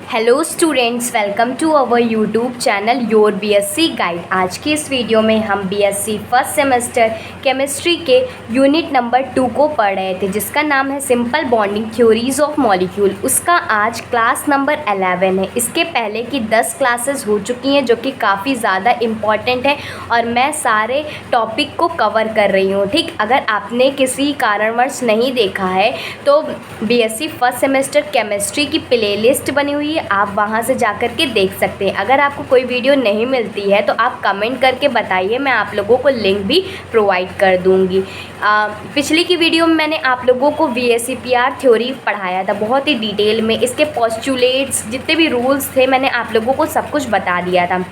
Hello students, welcome to our YouTube channel your BSc guide. आज की इस video में हम बीएससी फर्स्ट सेमेस्टर केमिस्ट्री के यूनिट नंबर 2 को पढ़ रहे थे, जिसका नाम है simple bonding theories of molecule. उसका आज क्लास नंबर 11 है। इसके पहले की 10 क्लासेस हो चुकी हैं, जो कि काफ़ी ज़्यादा इम्पॉर्टेंट है और मैं सारे टॉपिक को कवर कर रही हूँ। ठीक, अगर आपने किसी कारणवश नहीं देखा है तो बीएससी फर्स्ट सेमेस्टर केमिस्ट्री की प्लेलिस्ट बनी हुई है, आप वहां से जाकर के देख सकते हैं। अगर आपको कोई वीडियो नहीं मिलती है तो आप कमेंट करके बताइए, मैं आप लोगों को लिंक भी प्रोवाइड कर दूंगी। पिछली की वीडियो में मैंने आप लोगों को VSEPR थ्योरी पढ़ाया था बहुत ही डिटेल में। इसके पोस्टुलेट्स, जितने भी रूल्स थे, मैंने आप लोगों को सब कुछ बता दिया था।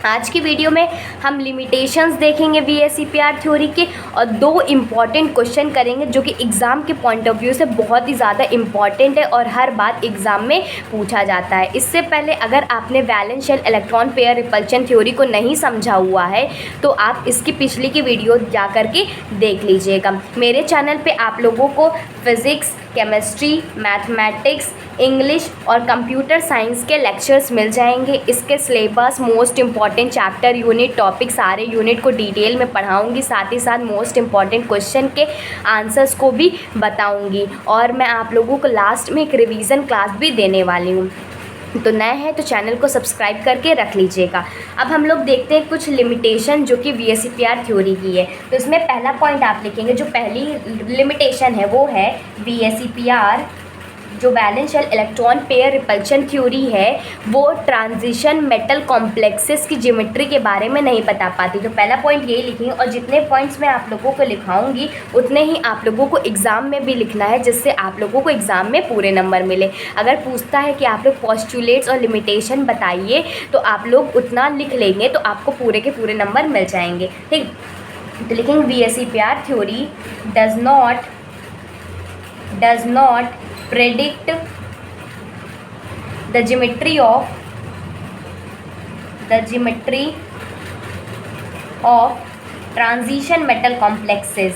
आज की वीडियो में हम लिमिटेशंस देखेंगे VSEPR थ्योरी के और 2 इम्पॉर्टेंट क्वेश्चन करेंगे, जो कि एग्ज़ाम के पॉइंट ऑफ व्यू से बहुत ही ज़्यादा इम्पॉर्टेंट है और हर बार एग्ज़ाम में पूछा जाता है। इससे पहले अगर आपने valence shell electron pair repulsion theory को नहीं समझा हुआ है तो आप इसकी पिछली की वीडियो जा कर के देख लीजिएगा। मेरे चैनल पर आप लोगों को फिज़िक्स, केमिस्ट्री, मैथमेटिक्स, इंग्लिश और कंप्यूटर साइंस के लेक्चर्स मिल जाएंगे। इसके syllabus, most important chapter, unit, topic, सारे यूनिट को डिटेल में पढ़ाऊंगी। साथ ही साथ मोस्ट इम्पॉर्टेंट क्वेश्चन के आंसर्स को भी बताऊंगी और मैं आप लोगों को लास्ट में एक रिवीजन क्लास भी देने वाली हूँ। तो नए हैं तो चैनल को सब्सक्राइब करके रख लीजिएगा। अब हम लोग देखते हैं कुछ लिमिटेशन जो कि VSEPR थ्योरी की है। तो इसमें पहला पॉइंट आप लिखेंगे, जो पहली लिमिटेशन है वो है VSEPR जो valence shell electron pair repulsion theory है, वो ट्रांजिशन मेटल कॉम्प्लेक्सेस की ज्योमेट्री के बारे में नहीं बता पाती। तो पहला पॉइंट यही लिखेंगे और जितने पॉइंट्स मैं आप लोगों को लिखाऊंगी उतने ही आप लोगों को एग्ज़ाम में भी लिखना है, जिससे आप लोगों को एग्ज़ाम में पूरे नंबर मिले। अगर पूछता है कि आप लोग पोस्टुलेट्स और लिमिटेशन बताइए तो आप लोग उतना लिख लेंगे तो आपको पूरे के पूरे नंबर मिल जाएंगे। ठीक, तो लिखेंगे VSEPR theory does not predict the geometry of transition metal complexes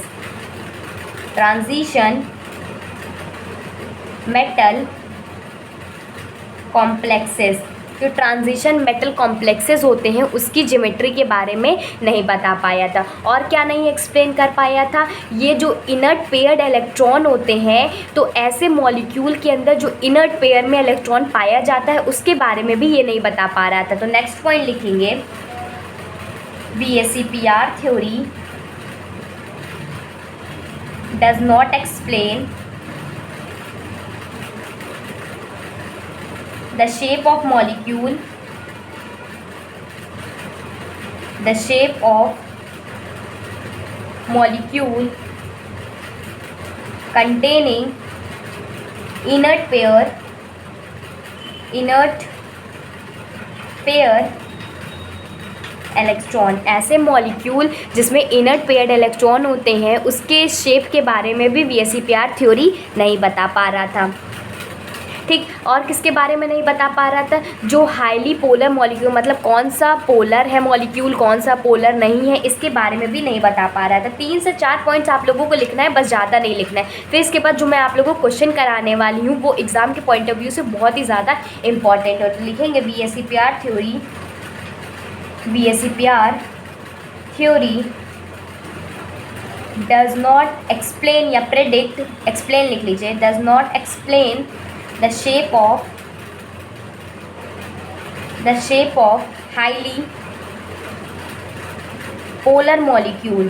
जो ट्रांजिशन मेटल कॉम्प्लेक्सेस होते हैं उसकी ज्योमेट्री के बारे में नहीं बता पाया था। और क्या नहीं एक्सप्लेन कर पाया था, ये जो इनर्ट पेयर्ड इलेक्ट्रॉन होते हैं, तो ऐसे मॉलिक्यूल के अंदर जो इनर्ट पेयर में इलेक्ट्रॉन पाया जाता है उसके बारे में भी ये नहीं बता पा रहा था। तो नेक्स्ट पॉइंट लिखेंगे, VSEPR theory does not explain the shape of molecule containing inert pair electron. ऐसे मॉलिक्यूल जिसमें इनर्ट पेयर्ड इलेक्ट्रॉन होते हैं उसके शेप के बारे में भी VSEPR थ्योरी नहीं बता पा रहा था। ठीक, और किसके बारे में नहीं बता पा रहा था, जो हाईली पोलर मॉलिक्यूल, मतलब कौन सा पोलर है मॉलिक्यूल, कौन सा पोलर नहीं है, इसके बारे में भी नहीं बता पा रहा था। 3 से 4 पॉइंट्स आप लोगों को लिखना है, बस ज़्यादा नहीं लिखना है। फिर इसके बाद जो मैं आप लोगों को क्वेश्चन कराने वाली हूँ वो एग्ज़ाम के पॉइंट ऑफ व्यू से बहुत ही ज़्यादा इंपॉर्टेंट है। तो लिखेंगे VSEPR theory does not explain या प्रेडिक्ट, एक्सप्लेन लिख लीजिए, does not explain the shape of highly polar molecule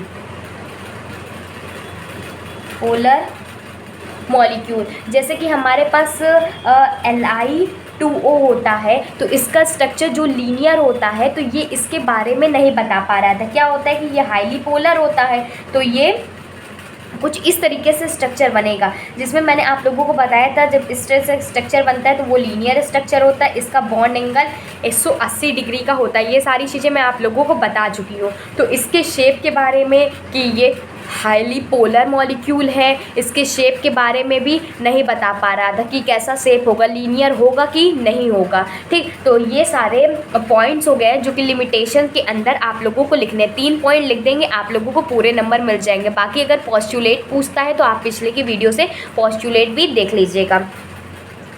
जैसे कि हमारे पास Li2O होता है, तो इसका स्ट्रक्चर जो लीनियर होता है, तो ये इसके बारे में नहीं बता पा रहा था। क्या होता है कि ये हाईली पोलर होता है, तो ये कुछ इस तरीके से स्ट्रक्चर बनेगा, जिसमें मैंने आप लोगों को बताया था जब इस तरह से स्ट्रक्चर बनता है तो वो लीनियर स्ट्रक्चर होता है। इसका बॉन्ड एंगल 180 डिग्री का होता है। ये सारी चीज़ें मैं आप लोगों को बता चुकी हूँ। तो इसके शेप के बारे में कि ये हाईली पोलर मॉलिक्यूल है, इसके शेप के बारे में भी नहीं बता पा रहा था कि कैसा शेप होगा, लीनियर होगा कि नहीं होगा। ठीक, तो ये सारे पॉइंट्स हो गए जो कि लिमिटेशन के अंदर आप लोगों को लिखने। 3 पॉइंट लिख देंगे, आप लोगों को पूरे नंबर मिल जाएंगे। बाकी अगर पोस्टुलेट पूछता है तो आप पिछले की वीडियो से पोस्टुलेट भी देख लीजिएगा।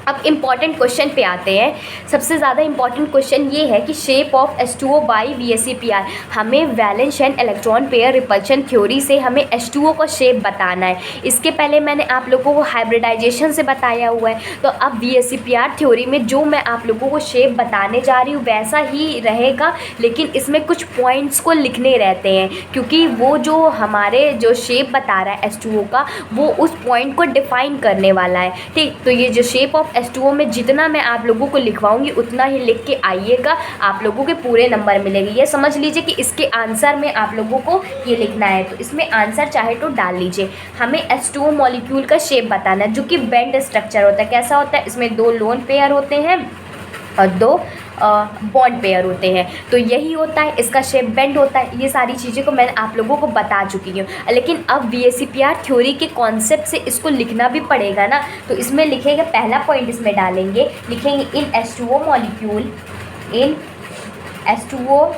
अब इम्पॉर्टेंट क्वेश्चन पे आते हैं। सबसे ज़्यादा इम्पॉर्टेंट क्वेश्चन ये है कि shape of H2O by VSEPR। हमें valence and electron pair repulsion theory से हमें H2O का शेप बताना है। इसके पहले मैंने आप लोगों को हाइब्रिडाइजेशन से बताया हुआ है, तो अब VSEPR थ्योरी में जो मैं आप लोगों को शेप बताने जा रही हूँ वैसा ही रहेगा, लेकिन इसमें कुछ पॉइंट्स को लिखने रहते हैं, क्योंकि वो जो हमारे जो शेप बता रहा है H2O का, वो उस पॉइंट को डिफाइन करने वाला है। ठीक, तो ये जो शेप ऑफ H2O में जितना मैं आप लोगों को लिखवाऊंगी उतना ही लिख के आइएगा, आप लोगों के पूरे नंबर मिलेंगे। ये समझ लीजिए कि इसके आंसर में आप लोगों को ये लिखना है, तो इसमें आंसर चाहे तो डाल लीजिए। हमें H2O मॉलिक्यूल का शेप बताना है, जो कि बेंड स्ट्रक्चर होता है। कैसा होता है? इसमें 2 लोन पेयर होते हैं और 2 बॉन्ड पेयर होते हैं, तो यही होता है, इसका शेप बेंड होता है। ये सारी चीज़ें को मैं आप लोगों को बता चुकी हूँ, लेकिन अब VSEPR थ्योरी के कॉन्सेप्ट से इसको लिखना भी पड़ेगा ना, तो इसमें लिखेंगे, पहला पॉइंट इसमें डालेंगे, लिखेंगे इन H2O molecule, in H2O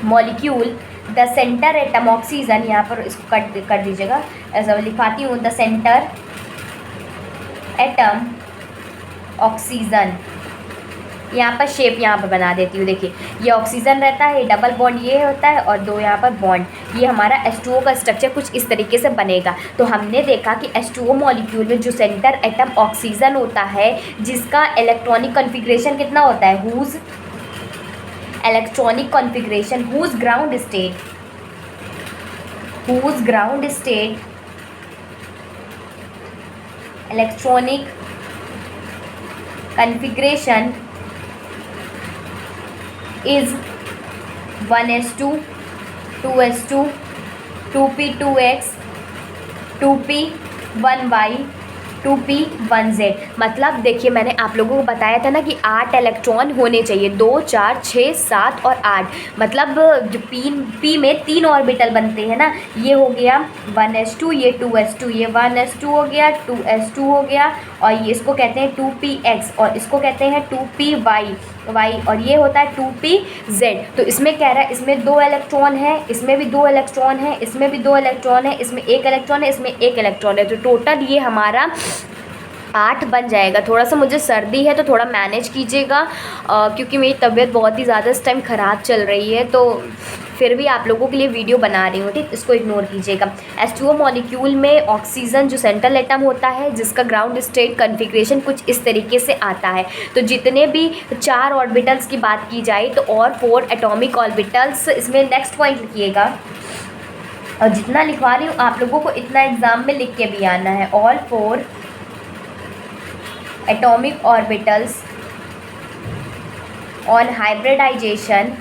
molecule the centre atom oxygen, यहाँ पर इसको कर दीजिएगा, ऐसा लिखवाती हूँ, द सेंटर एटम ऑक्सीजन। यहाँ पर शेप यहाँ पर बना देती हूँ, देखिए ये ऑक्सीजन रहता है, ये डबल बॉन्ड ये होता है और 2 यहाँ पर बॉन्ड, ये हमारा H2O का स्ट्रक्चर कुछ इस तरीके से बनेगा। तो हमने देखा कि H2O मॉलिक्यूल में जो सेंटर एटम ऑक्सीजन होता है, जिसका इलेक्ट्रॉनिक कॉन्फ़िगरेशन कितना होता है, whose electronic configuration, whose ground state electronic configuration is 1s2, 2s2, 2p2x, 2p1y, 2p1z। मतलब देखिए मैंने आप लोगों को बताया था ना कि 8 इलेक्ट्रॉन होने चाहिए, 2, 4, 6, 7 और 8। मतलब जो पी में 3 ऑर्बिटल बनते हैं ना, ये हो गया 1s2, ये 2s2, ये 1s2 हो गया, 2s2 हो गया, और ये इसको कहते हैं 2px, और इसको कहते हैं 2py, और ये होता है 2pz। तो इसमें कह रहा है इसमें 2 इलेक्ट्रॉन है, इसमें भी 2 इलेक्ट्रॉन है, इसमें भी 2 इलेक्ट्रॉन है, इसमें 1 इलेक्ट्रॉन है, इसमें 1 इलेक्ट्रॉन है, तो टोटल ये हमारा 8 बन जाएगा। थोड़ा सा मुझे सर्दी है तो थोड़ा मैनेज कीजिएगा, क्योंकि मेरी तबीयत बहुत ही ज़्यादा इस टाइम ख़राब चल रही है, तो फिर भी आप लोगों के लिए वीडियो बना रही हूँ, ठीक, इसको इग्नोर कीजिएगा। H2O मॉलिक्यूल में ऑक्सीजन जो सेंट्रल एटम होता है, जिसका ग्राउंड स्टेट कॉन्फ़िगरेशन कुछ इस तरीके से आता है। तो जितने भी 4 ऑर्बिटल्स की बात की जाए तो और 4 एटॉमिक ऑर्बिटल्स, इसमें नेक्स्ट पॉइंट लिखिएगा, और जितना लिखवा रही हूँ आप लोगों को इतना एग्ज़ाम में लिख के भी आना है। All 4 atomic orbitals on hybridization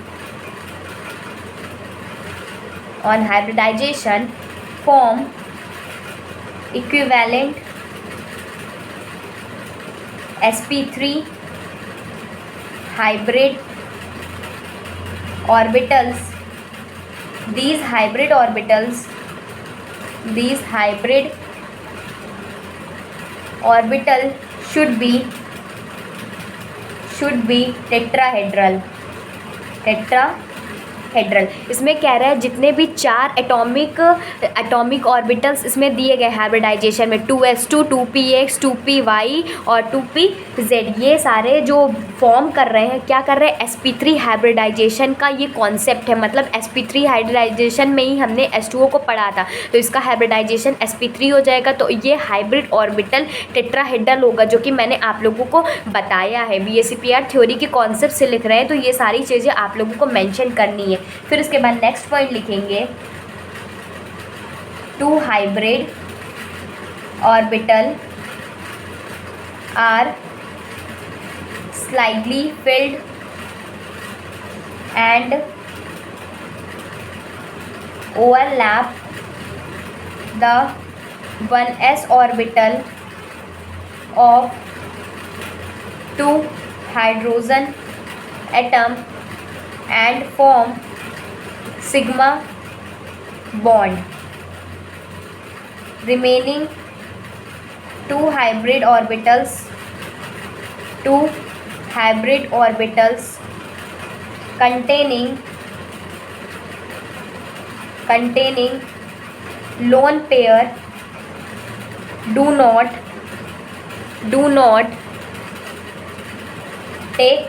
form equivalent sp3 hybrid orbitals. These hybrid orbitals should be tetrahedral। इसमें कह रहा है जितने भी 4 एटॉमिक ऑर्बिटल्स इसमें दिए गए हाइब्रिडाइजेशन में, 2s2, 2px, 2py और 2pz, ये सारे जो फॉर्म कर रहे हैं, क्या कर रहे हैं, sp3 हाइब्रिडाइजेशन का ये कॉन्सेप्ट है। मतलब sp3 हाइब्रिडाइजेशन में ही हमने H2O को पढ़ा था, तो इसका हाइब्रिडाइजेशन sp3 हो जाएगा, तो ये हाइब्रिड ऑर्बिटल टेट्राहेड्रल होगा, जो कि मैंने आप लोगों को बताया है। VSEPR थ्योरी के कॉन्सेप्ट से लिख रहे हैं, तो ये सारी चीज़ें आप लोगों को मेंशन करनी है। फिर उसके बाद नेक्स्ट पॉइंट लिखेंगे, 2 hybrid orbital are slightly filled and overlap the 1s orbital of 2 hydrogen atom and form sigma bond. Remaining 2 hybrid orbitals containing lone pair do not do not take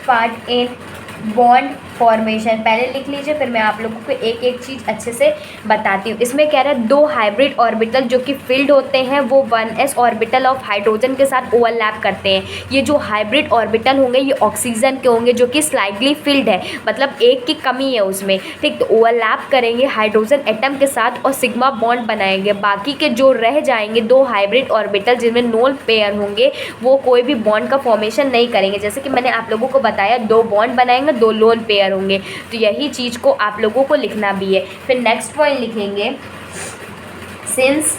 part in bond formation. पहले लिख लीजिए, फिर मैं आप लोगों को एक एक चीज़ अच्छे से बताती हूँ। इसमें कह रहा है दो हाइब्रिड ऑर्बिटल जो कि फिल्ड होते हैं वो 1s ऑर्बिटल ऑफ हाइड्रोजन के साथ ओवरलैप करते हैं। ये जो हाइब्रिड ऑर्बिटल होंगे ये ऑक्सीजन के होंगे जो कि स्लाइटली फिल्ड है, मतलब एक की कमी है उसमें, ठीक। तो ओवरलैप करेंगे हाइड्रोजन एटम के साथ और सिग्मा बॉन्ड बनाएंगे। बाकी के जो रह जाएंगे दो हाइब्रिड ऑर्बिटल जिनमें नोन पेयर होंगे वो कोई भी बॉन्ड का फॉर्मेशन नहीं करेंगे। जैसे कि मैंने आप लोगों को बताया, दो बॉन्ड बनाएंगे, दो लोन पेयर होंगे। तो यही चीज़ को आप लोगों को लिखना भी है। फिर नेक्स्ट पॉइंट लिखेंगे, सिंस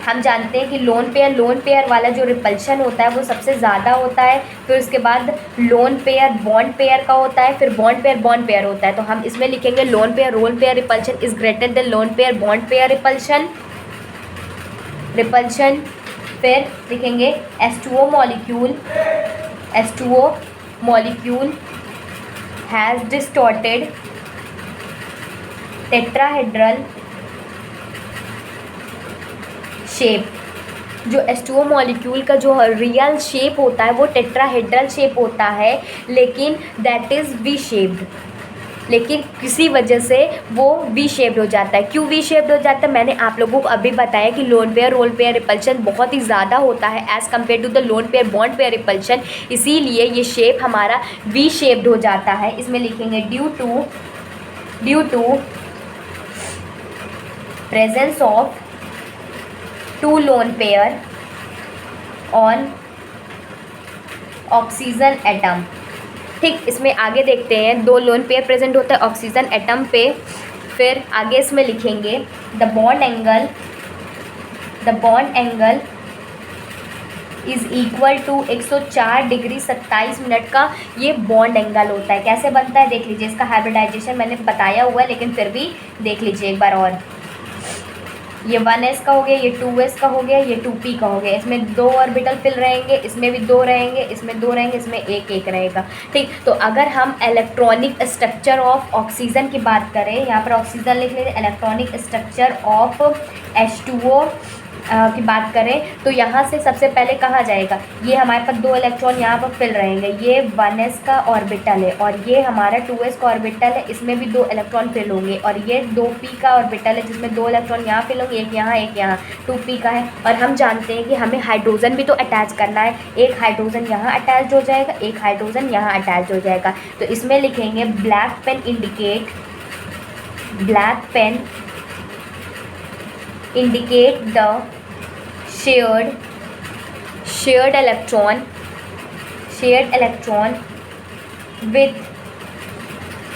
हम जानते हैं कि लोन पेयर वाला जो रिपल्शन होता है वो सबसे ज़्यादा होता है। फिर उसके बाद लोन पेयर बॉन्ड पेयर का होता है, फिर बॉन्ड पेयर होता है। तो हम इसमें लिखेंगे lone pair repulsion is greater than loan pair bond pair repulsion. फिर लिखेंगे H2O molecule has distorted tetrahedral shape. जो H2O मॉलिक्यूल का जो रियल शेप होता है वो टेट्राहेड्रल शेप होता है, लेकिन दैट इज़ वी शेप्ड, लेकिन किसी वजह से वो वी शेप्ड हो जाता है। क्यों वी शेप्ड हो जाता है, मैंने आप लोगों को अभी बताया कि लोन पेयर रिपल्शन बहुत ही ज़्यादा होता है as compare to the lone pair bond pair repulsion, इसीलिए ये शेप हमारा वी शेप्ड हो जाता है। इसमें लिखेंगे due to presence of two lone pair on oxygen atom, ठीक। इसमें आगे देखते हैं, दो लोन पेयर प्रेजेंट होता है ऑक्सीजन एटम पे। फिर आगे इसमें लिखेंगे the bond angle is equal to 104 degree 27 minute का ये बॉन्ड एंगल होता है। कैसे बनता है देख लीजिए, इसका हाइब्रिडाइजेशन मैंने बताया हुआ है, लेकिन फिर भी देख लीजिए एक बार और। ये 1s का हो गया, ये 2s का हो गया, ये 2p का हो गया। इसमें दो ऑर्बिटल फिल रहेंगे, इसमें भी दो रहेंगे, इसमें दो रहेंगे, इसमें एक रहेगा, ठीक। तो अगर हम इलेक्ट्रॉनिक स्ट्रक्चर ऑफ ऑक्सीजन की बात करें, यहाँ पर ऑक्सीजन लिख लीजिए, इलेक्ट्रॉनिक स्ट्रक्चर ऑफ H2O की बात करें तो यहाँ से सबसे पहले कहाँ जाएगा, ये हमारे पास दो इलेक्ट्रॉन यहाँ पर फिल रहेंगे। ये 1s का ऑर्बिटल है और ये हमारा 2s का ऑर्बिटल है, इसमें भी दो इलेक्ट्रॉन फिल होंगे। और ये 2p का ऑर्बिटल है जिसमें दो इलेक्ट्रॉन यहाँ फिल होंगे, एक यहाँ 2p का है। और हम जानते हैं कि हमें हाइड्रोजन भी तो अटैच करना है, एक हाइड्रोजन यहाँ अटैच हो जाएगा, एक हाइड्रोजन यहाँ अटैच हो जाएगा। तो इसमें लिखेंगे black pen indicate the shared electron with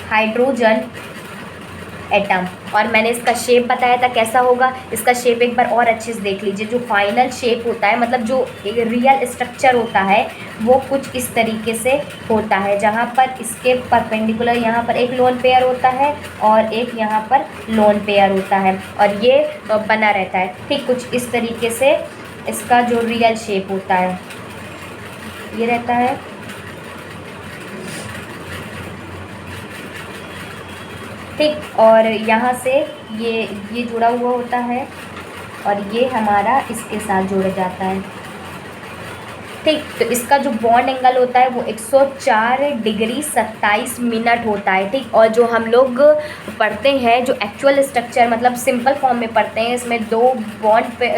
hydrogen atom. और मैंने इसका शेप बताया था कैसा होगा, इसका शेप एक बार और अच्छे से देख लीजिए। जो फाइनल शेप होता है, मतलब जो रियल स्ट्रक्चर होता है वो कुछ इस तरीके से होता है, जहाँ पर इसके परपेंडिकुलर यहाँ पर एक लोन पेयर होता है और एक यहाँ पर लोन पेयर होता है और ये बना रहता है, ठीक। कुछ इस तरीके से इसका जो रियल शेप होता है ये रहता है, ठीक। और यहाँ से ये जुड़ा हुआ होता है और ये हमारा इसके साथ जुड़ जाता है, ठीक। तो इसका जो बॉन्ड एंगल होता है वो 104 डिग्री 27 मिनट होता है, ठीक। और जो हम लोग पढ़ते हैं जो एक्चुअल स्ट्रक्चर मतलब सिंपल फॉर्म में पढ़ते हैं, इसमें दो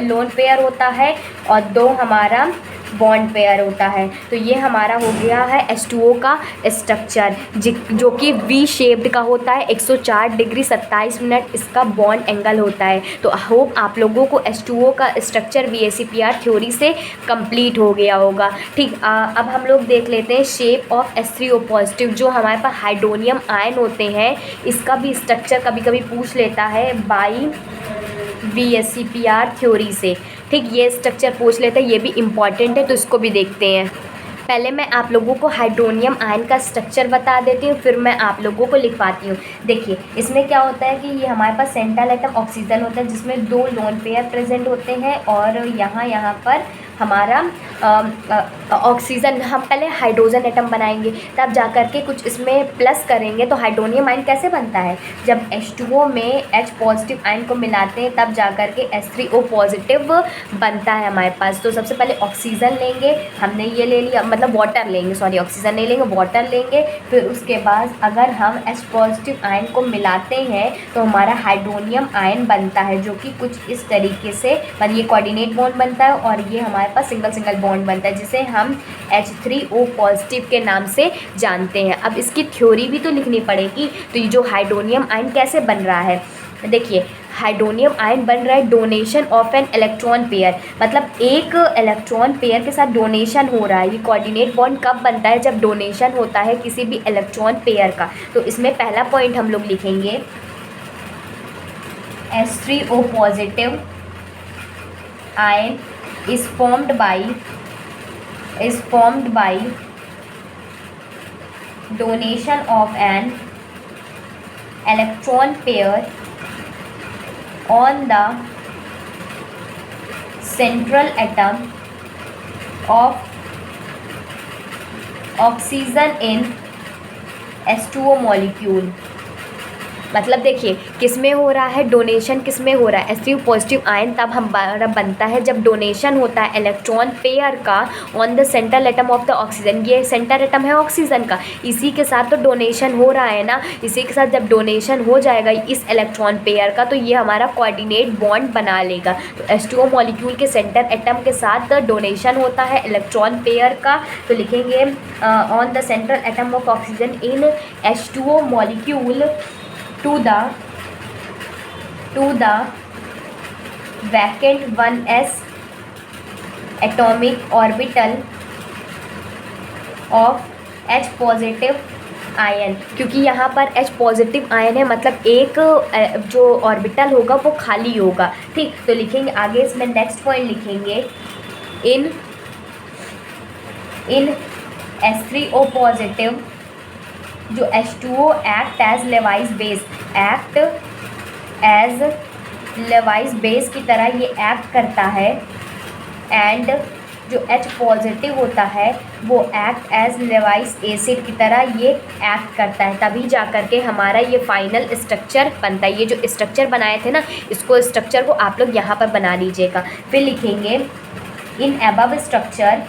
लोन पेयर होता है और दो हमारा बॉन्ड पेयर होता है। तो ये हमारा हो गया है H2O का स्ट्रक्चर जो कि वी शेप्ड का होता है, 104 डिग्री 27 मिनट इसका बॉन्ड एंगल होता है। तो होप आप लोगों को H2O का स्ट्रक्चर VSEPR थ्योरी से कंप्लीट हो गया होगा, ठीक। अब हम लोग देख लेते हैं शेप ऑफ H3O पॉजिटिव। जो हमारे पास हाइड्रोनियम आयन होते हैं इसका भी स्ट्रक्चर कभी कभी पूछ लेता है बाई VSEPR थ्योरी से, ठीक। ये स्ट्रक्चर पूछ लेते हैं, ये भी इम्पॉर्टेंट है तो इसको भी देखते हैं। पहले मैं आप लोगों को हाइड्रोनियम आयन का स्ट्रक्चर बता देती हूँ, फिर मैं आप लोगों को लिखवाती हूँ। देखिए इसमें क्या होता है कि ये हमारे पास सेंट्रल एटम ऑक्सीजन होता है जिसमें दो लोन पेयर प्रेजेंट होते हैं और यहाँ पर हमारा ऑक्सीजन, हम पहले हाइड्रोजन एटम बनाएंगे, तब जा कर के कुछ इसमें प्लस करेंगे। तो हाइड्रोनियम आयन कैसे बनता है, जब H2O में H पॉजिटिव आयन को मिलाते हैं तब जा कर के H3O पॉजिटिव बनता है हमारे पास। तो सबसे पहले ऑक्सीजन लेंगे, हमने ये ले लिया, मतलब वाटर लेंगे, सॉरी ऑक्सीजन नहीं लेंगे, वाटर लेंगे। फिर उसके बाद अगर हम H पॉजिटिव आयन को मिलाते हैं तो हमारा हाइड्रोनियम आयन बनता है, जो कि कुछ इस तरीके से ये कोऑर्डिनेट बॉन्ड बनता है और ये हमारे पास सिंगल सिंगल बॉन्ड बनता है, जिसे हम H3O पॉजिटिव के नाम से जानते हैं। अब इसकी थ्योरी भी तो लिखनी पड़ेगी। तो ये जो हाइड्रोनियम आयन कैसे बन रहा है, देखिए हाइड्रोनियम आयन बन रहा है donation of an electron pair, मतलब एक इलेक्ट्रॉन पेयर के साथ डोनेशन हो रहा है। ये कोऑर्डिनेट बॉन्ड कब बनता है, जब डोनेशन होता है किसी भी इलेक्ट्रॉन पेयर का। तो इसमें पहला पॉइंट हम लोग लिखेंगे H3O positive ion is formed by donation of an electron pair on the central atom of oxygen in H2O molecule। मतलब देखिए किस में हो रहा है डोनेशन, किस में हो रहा है H3O पॉजिटिव आयन तब हमारा बनता है जब डोनेशन होता है इलेक्ट्रॉन पेयर का on the central atom of the oxygen. ये सेंटर एटम है ऑक्सीजन का, इसी के साथ तो डोनेशन हो रहा है ना, इसी के साथ जब डोनेशन हो जाएगा इस इलेक्ट्रॉन पेयर का तो ये हमारा कोऑर्डिनेट बॉन्ड बना लेगा। तो H2O मॉलिक्यूल के सेंटर एटम के साथ डोनेशन होता है इलेक्ट्रॉन पेयर का, तो लिखेंगे on the central atom of oxygen in H2O molecule to the vacant 1s atomic orbital of H positive ion, क्योंकि यहाँ पर H पॉजिटिव आयन है, मतलब एक जो ऑर्बिटल होगा वो खाली होगा। ठीक, तो लिखेंगे आगे इसमें नेक्स्ट पॉइंट लिखेंगे इन H3O पॉजिटिव जो H2O act as Levi's base की तरह ये एक्ट करता है, एंड जो H पॉजिटिव होता है वो एक्ट एज लेवाइस एसिड की तरह ये एक्ट करता है, तभी जा कर के हमारा ये फाइनल स्ट्रक्चर बनता है। ये जो स्ट्रक्चर बनाए थे ना, इसको स्ट्रक्चर को आप लोग यहाँ पर बना लीजिएगा। फिर लिखेंगे इन अबव स्ट्रक्चर,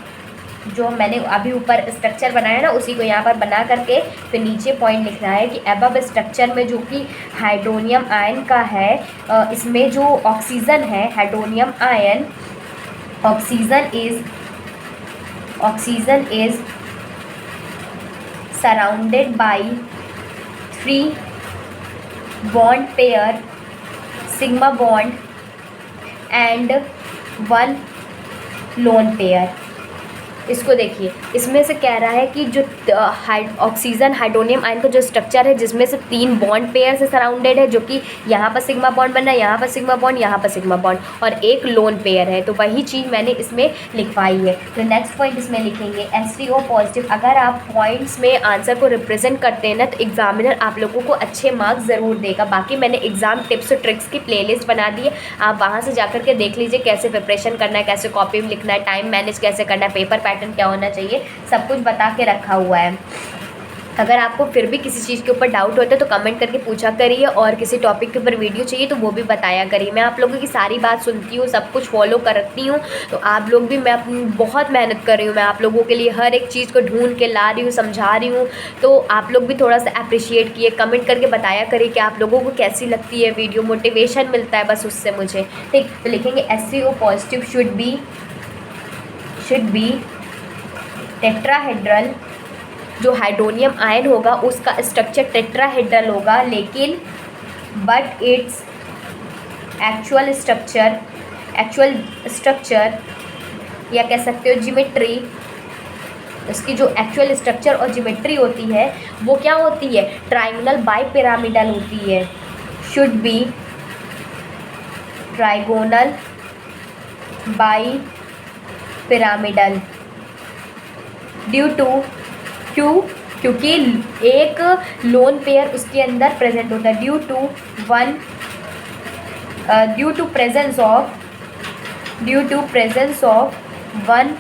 जो मैंने अभी ऊपर स्ट्रक्चर बनाया ना उसी को यहाँ पर बना करके फिर नीचे पॉइंट लिखना है कि अबव स्ट्रक्चर में जो कि हाइड्रोनियम आयन का है, इसमें जो ऑक्सीजन है hydronium ion, oxygen is surrounded by 3 bond pair sigma bond and 1 lone pair. इसको देखिए, इसमें से कह रहा है कि जो ऑक्सीजन हाइड्रोनियम आयन का जो स्ट्रक्चर है जिसमें से 3 बॉन्ड पेयर से सराउंडेड है, जो कि यहाँ पर सिग्मा बॉन्ड बन रहा है, यहाँ पर सिग्मा बॉन्ड, यहाँ पर सिग्मा बॉन्ड और 1 लोन पेयर है। तो वही चीज़ मैंने इसमें लिखवाई है। तो नेक्स्ट पॉइंट इसमें लिखेंगे H3O पॉजिटिव। अगर आप पॉइंट्स में आंसर को रिप्रेजेंट करते हैं ना तो एग्जामिनर आप लोगों को अच्छे मार्क्स ज़रूर देगा। बाकी मैंने एग्जाम टिप्स और ट्रिक्स की प्लेलिस्ट बना दी है, आप वहाँ से जाकर के देख लीजिए कैसे प्रिपरेशन करना है, कैसे कॉपी में लिखना है, टाइम मैनेज कैसे करना है, पेपर पैटर्न क्या होना चाहिए, सब कुछ बता के रखा हुआ है। अगर आपको फिर भी किसी चीज़ के ऊपर डाउट होता है तो कमेंट करके पूछा करिए, और किसी टॉपिक के ऊपर वीडियो चाहिए तो वो भी बताया करिए। मैं आप लोगों की सारी बात सुनती हूँ, सब कुछ फॉलो करती हूँ, तो आप लोग भी, मैं अपनी बहुत मेहनत कर रही हूँ, मैं आप लोगों के लिए हर एक चीज़ को ढूंढ के ला रही हूँ, समझा रही हूँ। तो आप लोग भी थोड़ा सा अप्रिशिएट किए, कमेंट करके बताया करिए कि आप लोगों को कैसी लगती है वीडियो, मोटिवेशन मिलता है बस उससे मुझे। ठीक, तो लिखेंगे H3O positive should be tetrahedral. जो हाइड्रोनियम आयन होगा उसका स्ट्रक्चर टेट्राहेड्रल होगा, लेकिन बट इट्स एक्चुअल स्ट्रक्चर या कह सकते हो जिमेट्री, उसकी जो एक्चुअल स्ट्रक्चर और जिमेट्री होती है वो क्या होती है, ट्राइंगुलर बाई पिरामिडल होती है। Should be trigonal bipyramidal due to क्योंकि एक लोन पेयर उसके अंदर प्रेजेंट होता है, due to presence of one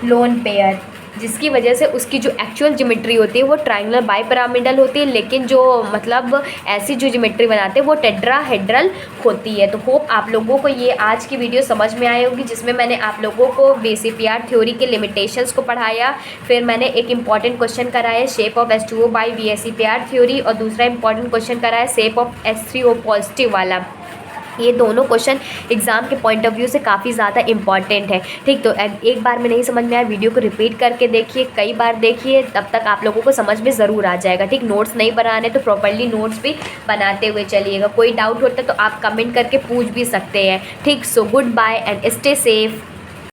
lone pair, जिसकी वजह से उसकी जो एक्चुअल ज्योमेट्री होती है वो ट्रायंगुलर बाइपिरामिडल होती है, लेकिन जो मतलब ऐसी जो ज्योमेट्री बनाते हैं वो टेट्राहेड्रल होती है। तो होप आप लोगों को ये आज की वीडियो समझ में आई होगी, जिसमें मैंने आप लोगों को VSEPR थ्योरी के लिमिटेशंस को पढ़ाया, फिर मैंने एक इंपॉर्टेंट क्वेश्चन कराया shape of H2O by VSEPR theory, और दूसरा इंपॉर्टेंट क्वेश्चन कराया शेप ऑफ H3O पॉजिटिव वाला। ये दोनों क्वेश्चन एग्ज़ाम के पॉइंट ऑफ व्यू से काफ़ी ज़्यादा इंपॉर्टेंट है। ठीक, तो एक बार में नहीं समझ में आया, वीडियो को रिपीट करके देखिए, कई बार देखिए, तब तक आप लोगों को समझ में ज़रूर आ जाएगा। ठीक, नोट्स नहीं बनाने तो प्रॉपर्ली नोट्स भी बनाते हुए चलिएगा। कोई डाउट होता है तो आप कमेंट करके पूछ भी सकते हैं। ठीक, so goodbye and stay safe.